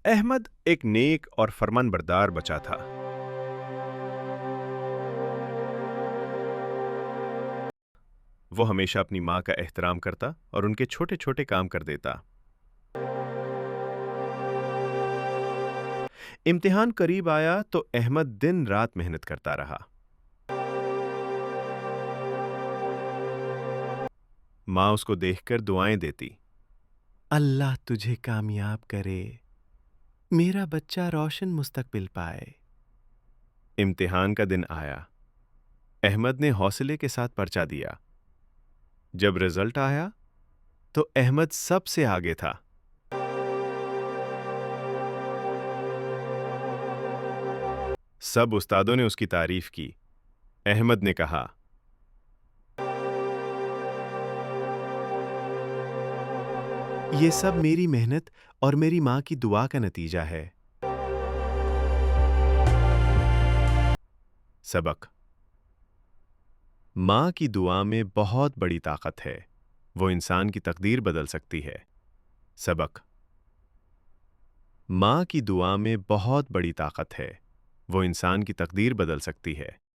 احمد ایک نیک اور فرمانبردار بچہ تھا۔ وہ ہمیشہ اپنی ماں کا احترام کرتا اور ان کے چھوٹے چھوٹے کام کر دیتا۔ امتحان قریب آیا تو احمد دن رات محنت کرتا رہا۔ ماں اس کو دیکھ کر دعائیں دیتی، اللہ تجھے کامیاب کرے، میرا بچہ روشن مستقبل پائے۔ امتحان کا دن آیا۔ احمد نے حوصلے کے ساتھ پرچہ دیا۔ جب رزلٹ آیا تو احمد سب سے آگے تھا۔ سب استادوں نے اس کی تعریف کی۔ احمد نے کہا، یہ سب میری محنت اور میری ماں کی دعا کا نتیجہ ہے۔ سبق: ماں کی دعا میں بہت بڑی طاقت ہے، وہ انسان کی تقدیر بدل سکتی ہے۔ سبق: ماں کی دعا میں بہت بڑی طاقت ہے، وہ انسان کی تقدیر بدل سکتی ہے۔